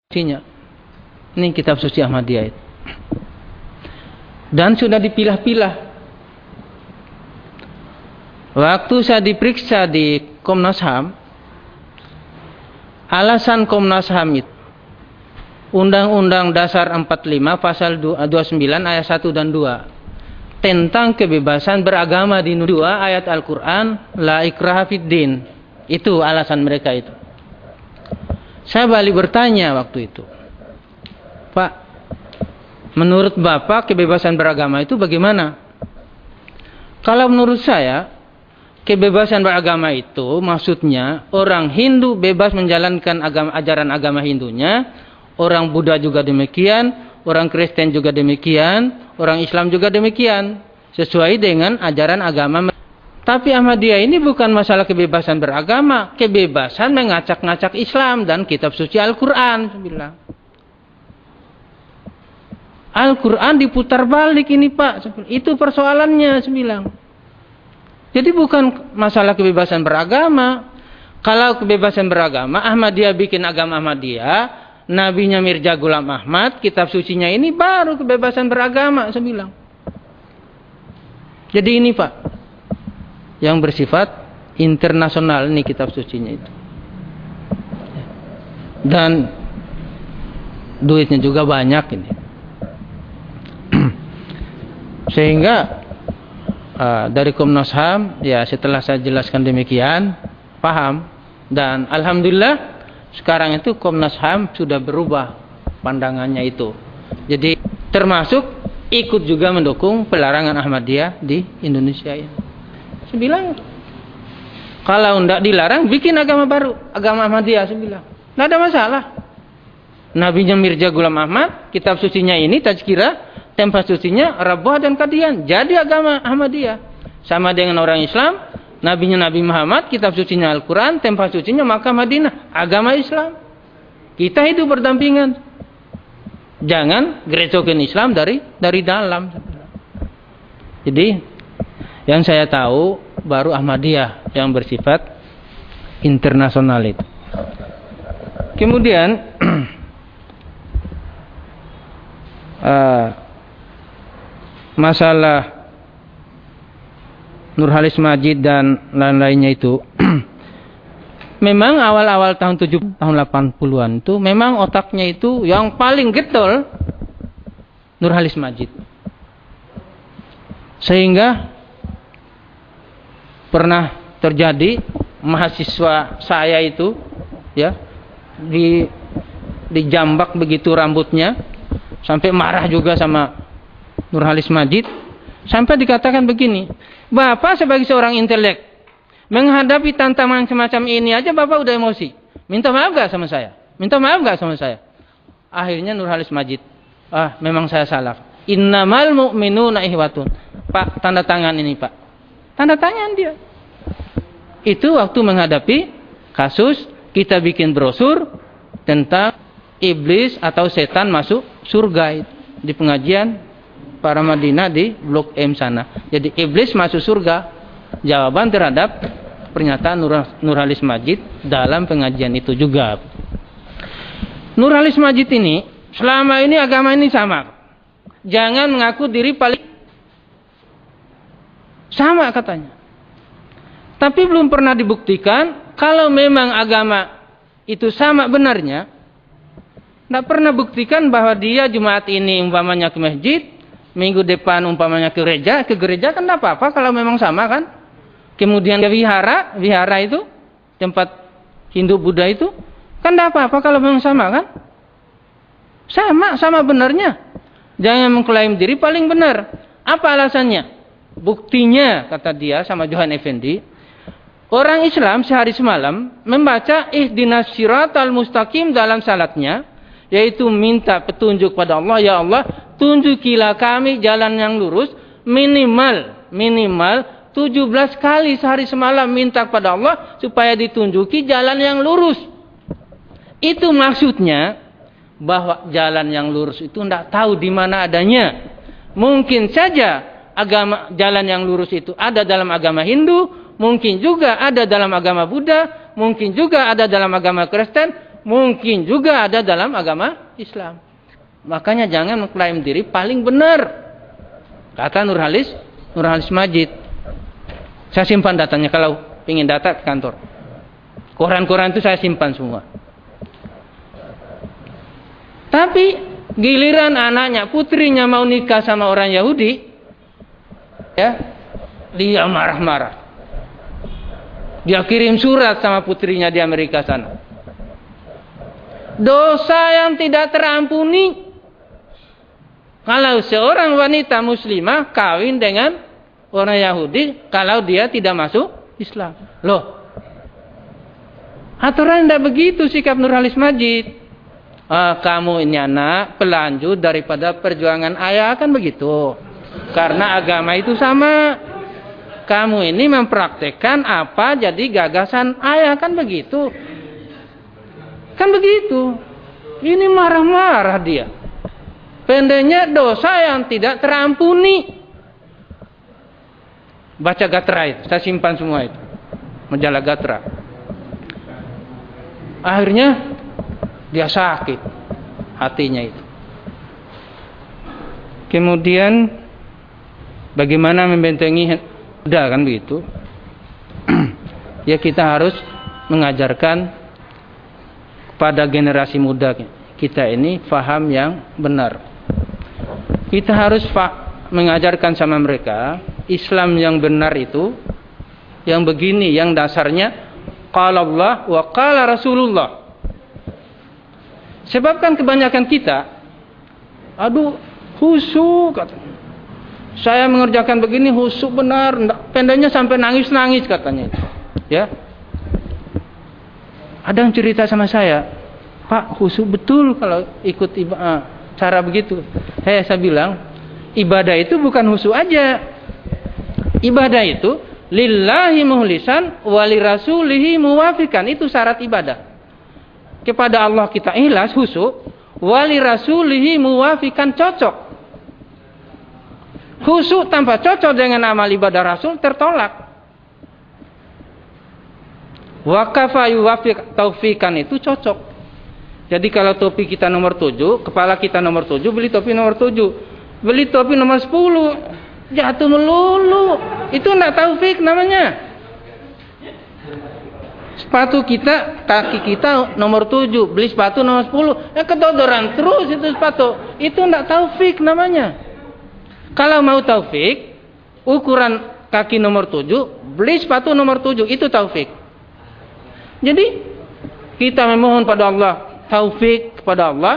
sucinya. Ini kitab suci Ahmadiyah itu. Dan sudah dipilah-pilah. Waktu saya diperiksa di Komnas HAM, alasan Komnas HAM itu Undang-Undang Dasar 45 pasal 29 ayat 1 dan 2 tentang kebebasan beragama di 2 ayat Al-Quran, la ikraha fid din. Itu alasan mereka itu. Saya balik bertanya waktu itu, Pak, menurut Bapak kebebasan beragama itu bagaimana? Kalau menurut saya, kebebasan beragama itu maksudnya orang Hindu bebas menjalankan ajaran agama Hindunya, orang Buddha juga demikian, orang Kristen juga demikian, orang Islam juga demikian, sesuai dengan ajaran agama. Tapi Ahmadiyah ini bukan masalah kebebasan beragama, kebebasan mengacak-ngacak Islam dan kitab suci Al-Quran. Al-Quran diputar balik ini Pak, itu persoalannya. Jadi bukan masalah kebebasan beragama. Kalau kebebasan beragama, Ahmadiyah bikin agama Ahmadiyah, nabinya Mirza Ghulam Ahmad, kitab sucinya ini baru kebebasan beragama. Jadi ini Pak, yang bersifat internasional ini kitab sucinya itu. Dan duitnya juga banyak ini. Sehingga dari Komnas HAM, ya setelah saya jelaskan demikian, paham. Dan alhamdulillah sekarang itu Komnas HAM sudah berubah pandangannya itu. Jadi termasuk ikut juga mendukung pelarangan Ahmadiyah di Indonesia ini. Saya bilang, kalau tidak dilarang, bikin agama baru, agama Ahmadiyah. Saya bilang, tidak ada masalah. Nabinya Mirza Ghulam Ahmad, kitab sucinya ini, Tazkirah, tempat sucinya Rabbah dan Qadian. Jadi agama Ahmadiyah. Sama dengan orang Islam, nabinya Nabi Muhammad, kitab sucinya Al-Quran, tempat sucinya Makkah Madinah, agama Islam. Kita hidup berdampingan. Jangan gerecokin Islam dari dalam. Jadi yang saya tahu baru Ahmadiyah yang bersifat internasional itu. Kemudian masalah Nurhalis Majid dan lain-lainnya itu memang awal-awal tahun 80-an itu memang otaknya itu yang paling getol Nurhalis Majid. Sehingga pernah terjadi mahasiswa saya itu ya dijambak begitu rambutnya, sampai marah juga sama Nurhalis Majid, sampai dikatakan begini, Bapak sebagai seorang intelek menghadapi tantangan semacam ini aja Bapak udah emosi, minta maaf gak sama saya? Akhirnya Nurhalis Majid, memang saya salah, innamal mu'minuna ihwatun. Pak, tanda tangan ini Pak, tanda tangan dia. Itu waktu menghadapi kasus kita bikin brosur tentang iblis atau setan masuk surga di pengajian para Madinah di Blok M sana. Jadi iblis masuk surga, jawaban terhadap pernyataan Nurhalis Majid dalam pengajian itu juga. Nurhalis Majid ini selama ini agama ini sama, jangan mengaku diri paling sama katanya. Tapi belum pernah dibuktikan kalau memang agama itu sama benarnya. Tidak pernah buktikan bahwa dia Jumat ini umpamanya ke masjid, minggu depan umpamanya ke gereja kan tidak apa-apa kalau memang sama kan. Kemudian ke wihara itu tempat Hindu Buddha itu kan tidak apa-apa kalau memang sama kan. Sama benarnya. Jangan mengklaim diri paling benar. Apa alasannya? Buktinya kata dia sama Johan Effendi, orang Islam sehari semalam membaca ihdinas siratal mustaqim dalam salatnya, yaitu minta petunjuk pada Allah, ya Allah tunjukilah kami jalan yang lurus, minimal 17 kali sehari semalam minta pada Allah supaya ditunjuki jalan yang lurus. Itu maksudnya bahwa jalan yang lurus itu tidak tahu di mana adanya. Mungkin saja jalan yang lurus itu ada dalam agama Hindu, mungkin juga ada dalam agama Buddha, mungkin juga ada dalam agama Kristen, mungkin juga ada dalam agama Islam. Makanya jangan mengklaim diri paling benar. Kata Nurhalis Majid. Saya simpan datanya kalau ingin data ke kantor. Koran-koran itu saya simpan semua. Tapi giliran anaknya, putrinya mau nikah sama orang Yahudi, ya, dia marah-marah. Dia kirim surat sama putrinya di Amerika sana. Dosa yang tidak terampuni. Kalau seorang wanita muslimah kawin dengan orang Yahudi, kalau dia tidak masuk Islam. Loh, aturan tidak begitu sikap Nurhalis Majid. Kamu ini anak pelanjut daripada perjuangan ayah, kan begitu. Karena agama itu sama. Kamu ini mempraktekkan apa jadi gagasan ayah, kan begitu. Kan begitu. Ini marah-marah dia. Pendeknya dosa yang tidak terampuni. Baca Gatra itu, saya simpan semua itu. Majalah Gatra. Akhirnya dia sakit hatinya itu. Kemudian bagaimana membentengi muda, kan begitu. Ya, kita harus mengajarkan kepada generasi muda kita ini faham yang benar. Kita harus mengajarkan sama mereka Islam yang benar itu yang begini, yang dasarnya qala Allah wa qala Rasulullah. Sebab kan kebanyakan kita, aduh, khusyuk katanya. Saya mengerjakan begini khusyuk benar, pendeknya sampai nangis-nangis katanya. Ya. Ada yang cerita sama saya, Pak, khusyuk betul kalau ikut cara begitu. Saya bilang, ibadah itu bukan khusyuk aja. Ibadah itu lillahi muhlisan wali rasulihi muwafikan. Itu syarat ibadah. Kepada Allah kita ikhlas, khusyuk, wali rasulihi muwafikan, cocok. Khusyuk tanpa cocok dengan amal ibadah Rasul tertolak. Wakafa yuwafiq taufikan itu cocok. Jadi kalau topi kita nomor 7, kepala kita nomor 7, beli topi nomor 7. Beli topi nomor 10, jatuh melulu. Itu enggak taufik namanya. Sepatu kita, kaki kita nomor 7, beli sepatu nomor 10, kedodoran terus itu sepatu. Itu enggak taufik namanya. Kalau mau taufik, ukuran kaki nomor 7, beli sepatu nomor 7, itu taufik. Jadi kita memohon pada Allah taufik kepada Allah,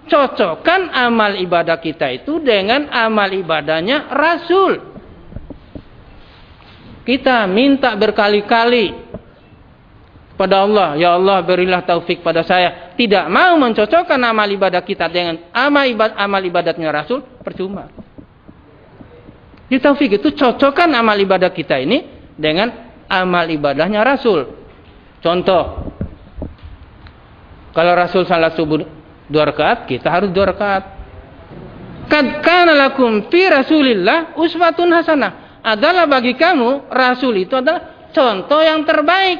cocokkan amal ibadah kita itu dengan amal ibadahnya Rasul. Kita minta berkali-kali kepada Allah, ya Allah berilah taufik pada saya. Tidak mau mencocokkan amal ibadah kita dengan amal ibadatnya Rasul, percuma. Di taufik itu cocokkan amal ibadah kita ini dengan amal ibadahnya Rasul. Contoh, kalau Rasul salat subuh 2 rakaat, kita harus 2 rakaat. Kad kana lakum fi Rasulillah uswatun hasanah. Adalah bagi kamu Rasul itu adalah contoh yang terbaik.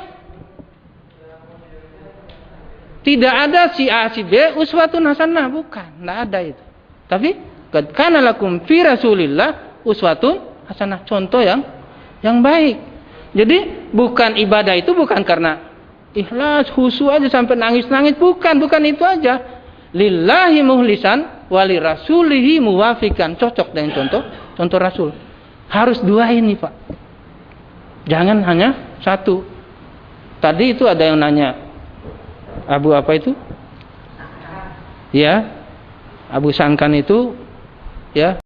Tidak ada si A si B uswatun hasanah, bukan, tidak ada itu. Tapi kad kana lakum fi Rasulillah uswatun hasanah, contoh yang baik. Jadi bukan ibadah itu bukan karena ikhlas, khusyuk aja sampai nangis-nangis, bukan itu aja. Lillahi muhlisan wali rasulihi muwafikan, cocok dengan contoh Rasul. Harus 2 ini, Pak. Jangan hanya 1. Tadi itu ada yang nanya, Abu apa itu? Ya, Abu Sangkan itu, ya.